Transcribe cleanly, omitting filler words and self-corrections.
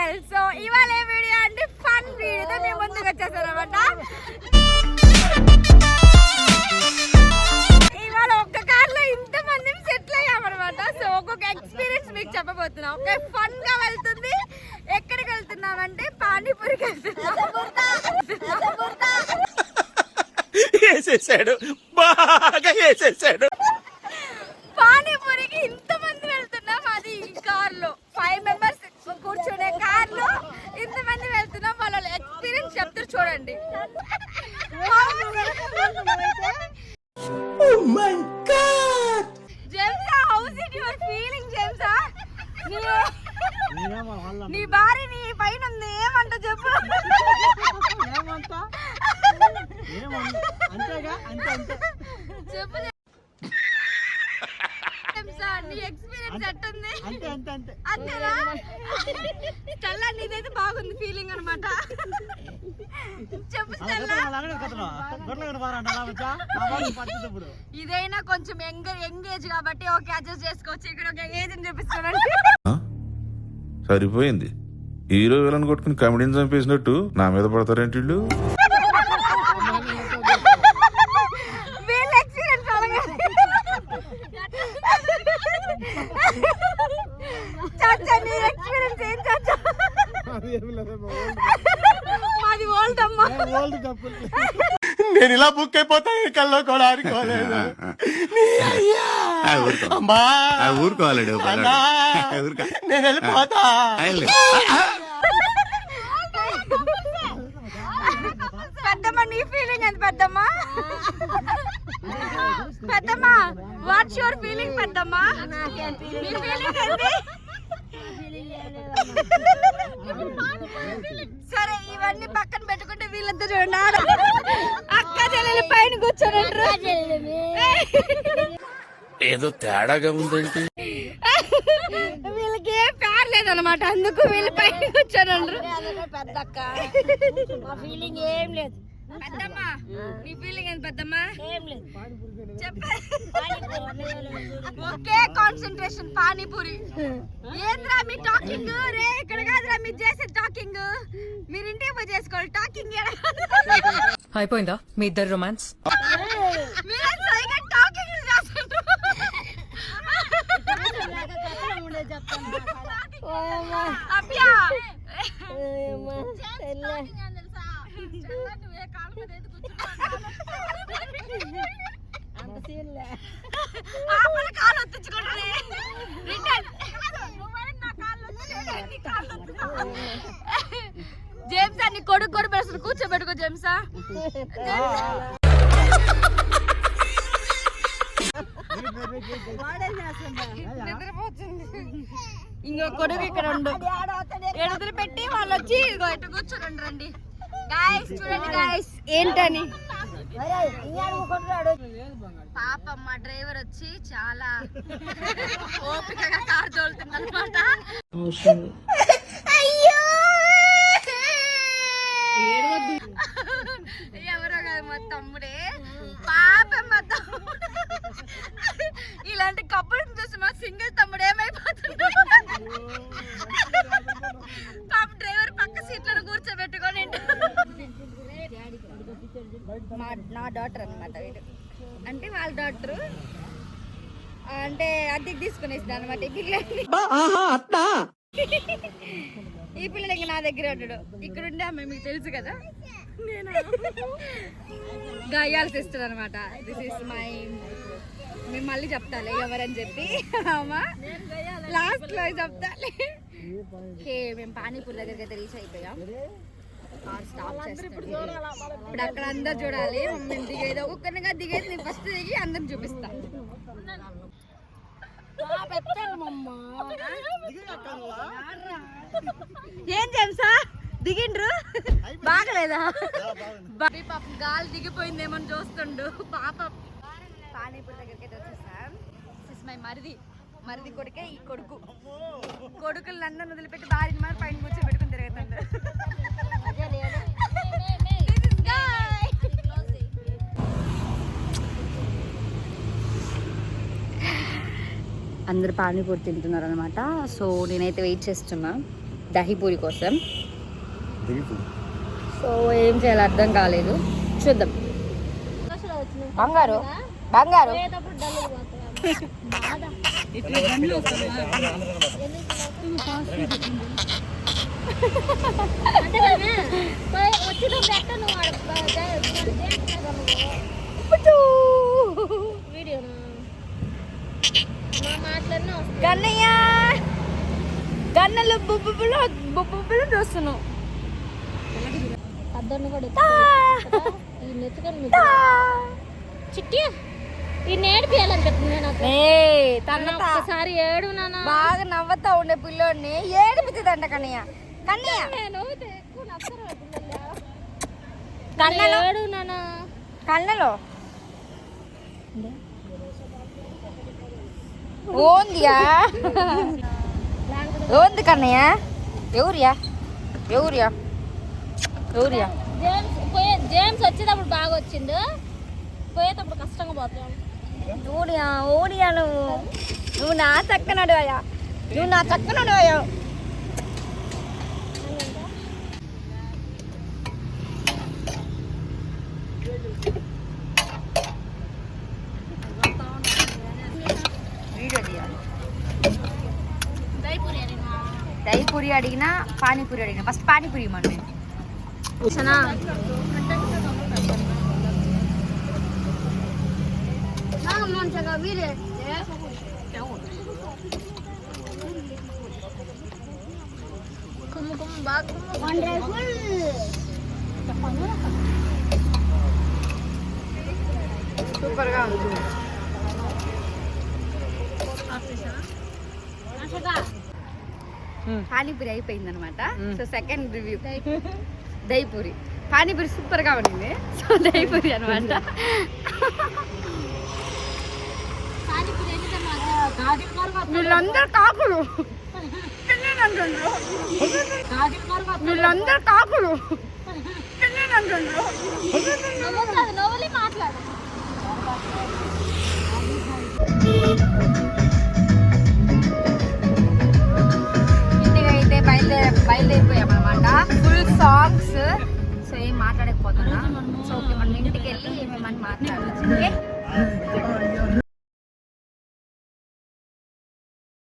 Channel. So ఇవాళ video అంటే fun వీడియోతో మేము ముందుకు వచ్చేసాం అనమాట. ఇవాళ ఒక్క కార్లో ఇంతమంది సెటిల్ అయ్యామన్నమాట. సో ఒక్కొక్క ఎక్స్పీరియన్స్ మీకు చెప్పబోతున్నాం. ఒక ఫన్ గా వెళ్తుంది. ఎక్కడికి వెళ్తున్నామంటే పానీపూరికి వెళ్తున్నాం. వేసేసాడు, బాగా వేసేసాడు. పానీపూరికి ఇంతమంది వెళ్తున్నాం. అది ఈ కార్లో 5 మెంబర్స్ కూర్చునే కార్లో ఇంతమంది వెళ్తున్నాం. వాళ్ళ ఎక్స్పీరియన్స్ చెప్తారు చూడండి. జెమ్సా, హౌస్ ఇట్ యువర్ ఫీలింగ్? జెమ్సా, నీ భార్య నీ పైన ఉంది, ఏమంట చెప్పు. చెప్పు నీ ఎక్స్పీరియన్స్ ఎట్టుంది? అంతేనా? స్టెల్లా నీదైతే బాగుంది ఫీలింగ్ అనమాట. చెప్పు స్టెల్లా. ఇదైనా కొంచెం యంగ్ ఏజ్ కాబట్టి ఓకే, అడ్జస్ట్ చేసుకోవచ్చు. ఇక్కడ ఒక ఏజ్ అని చూపిస్తున్నాను. సరిపోయింది. హీరో విలన్ కొట్టుకుని కమెడీని చంపేసినట్టు నా మీద పడతారేంటి వీళ్ళు? వీళ్ళ ఎక్స్పీరియన్స్ చాచా, నీ ఎక్స్పీరియన్స్ ఏం చాచా? మాది ఓల్డ్ అమ్మా. నేను ఇలా బుక్ అయిపోతాను కల్లో కూడా అనుకోలేదు. ఊరుకోవాలండి, నేను వెళ్ళిపోతా. పెద్దమ్మ, నీ ఫీలింగ్ ఎంత పెద్దమ్మ? పెద్దమ్మ, వాట్స్ యువర్ ఫీలింగ్ పెద్దమ్మ? నీ ఫీలింగ్ ఏంటి? సరే, ఇవన్నీ పక్కన పెట్టుకుంటే వీళ్ళంతా చూడండి. అక్క చెల్లెలు పైన కూర్చొని ఏదో తేడాగా ఉందేంటి? వీళ్ళకి ఏం పేరు లేదనమాట, అందుకు వీళ్ళు పైన కూర్చొని పెద్దక్క. మా ఫీలింగ్ ఏం లేదు. పెద్దమ్మ, నీ ఫీలింగ్ ఏంటి పెద్దమ్మ? ఏం లేదు. Okay, concentration. పానీపూరి. ఏంద్రా మీ టాకింగ్? రే ఇక్కడ కాదురా మీరు చేసే టాకింగ్. మీరు ఇంటికి పోయి చేసుకోవాలి టాకింగ్. అయిపోయిందా మీ ఇద్దరు రొమాన్స్? మీరు సరిగా టాకింగ్ చేస్తున్నారు. అబ్బా కాలు ఒత్తించుకుంటుంది. జేమ్సా, నీ కొడుకు కూడా పెడతారు, కూర్చోబెట్టుకో జేమ్సా. ఇంకో కొడుకు ఇక్కడ ఉండు. ఎడుగురు పెట్టి వాళ్ళు వచ్చి ఇదిగో ఇటు కూర్చోండి. రండి గాయస్, చూడండి గాయస్ ఏంటని. పాపం మా డ్రైవర్ వచ్చి చాలా ఓపికగా కార్ తోలుతుంది అనమాట. అయ్యో, ఎవరో కాదు మా తమ్ముడే. పాపం మా తమ్ముడు. ఇలాంటి కప్పులు చూసి మా సింగిల్ తమ్ముడు ఏమైపోతుంది. పాప డ్రైవర్ పక్క సీట్లను కూర్చోబెట్టుకొని నా డాటర్ అనమాట. వీడు అంటే వాళ్ళ డాక్టర్ అంటే అద్దెకి తీసుకునేసింది అనమాట ఈ పిల్లల్ని. ఈ పిల్లలు ఇంకా నా దగ్గర ఉంటాడు. ఇక్కడ ఉండే అమ్మాయి మీకు తెలుసు కదా, నేను గాయాలు తెస్తాను అనమాట. దిస్ ఇస్ మై, మేము మళ్ళీ చెప్తాలే ఎవరని చెప్పి లాస్ట్ లో చెప్తాలే. ఓకే, మేము పానీపూరి దగ్గరికి అయితే రీచ్ అయిపోయాం. కార్ స్టాప్ చేస్తాడు. ఇప్పుడు అక్కడ అందరు చూడాలి. మేము దిగేది ఒక్కొక్కరిగా దిగేది. నేను ఫస్ట్ దిగి అందరికి చూపిస్తా. ఏం జేమ్సా దిగిండ్రు? బాగలేదా? పాపం గాలి దిగిపోయిందేమో చూస్తుండు పాపం. పానీపూరి దగ్గరికి అయితే వచ్చేసాం. మై మరిది కొడుకే ఈ కొడుకు. కొడుకులు నందన్ వదిలిపెట్టి భార్యని మరి పైన కూర్చోబెట్టుకుని తిరుగుతుండ్రు. అందరు పానీపూరి తింటున్నారు అనమాట. సో నేనైతే వెయిట్ చేస్తున్నా. దహీపూరి కోసం. సో ఏం చేయాలో అర్థం కాలేదు, చూద్దాం. బంగారు బంగారు కన్నయ్య గన్నలు బొబ్బులు చూస్తున్నావు. చిట్టి ఈ నేర్పియాలనిపిస్తుంది నాకు. ఒకసారి ఏడు నాన్న. బాగా నవ్వుతా ఉండే పిల్లోడిని ఏడిపిద్దంట కన్నయ్య. కన్నయ్య కన్నలో ఏడు నాన్న. కన్నలో ఓందియా ఓంది కన్నయ్య. ఎవరియా ఎవరియా ఎవరియా? జేమ్స్ వచ్చేటప్పుడు బాగా వచ్చిండు, పోయేటప్పుడు కష్టంగా పోతాం. ఓడియా ఓడియా నువ్వు నా చక్కనడు అయ్యా, నువ్వు నా చక్కనడు అయ్యా. వీడియో తీయాలి. దహీపూరి అడిగినా పానీపూరి అడిగినా ఫస్ట్ పానీపూరి ఇవ్వండి. సూపర్ గా ఉంది. పానీపూరి అయిపోయింది అనమాట. So second review dahi puri. Panipuri super గా ఉండింది. సో దహీపూరి అనమాట. వీళ్ళందరూ కాకులు, వీళ్ళందరూ కాకులు మాట్లాడు. ఇంటికి అయితే బయలుదేరిపోయాం అనమాట. Full songs. సో ఏం మాట్లాడకపోతున్నా. సో ఓకే, మనం ఇంటికి వెళ్ళి ఏమేమని మాట్లాడచ్చు. ఓకే.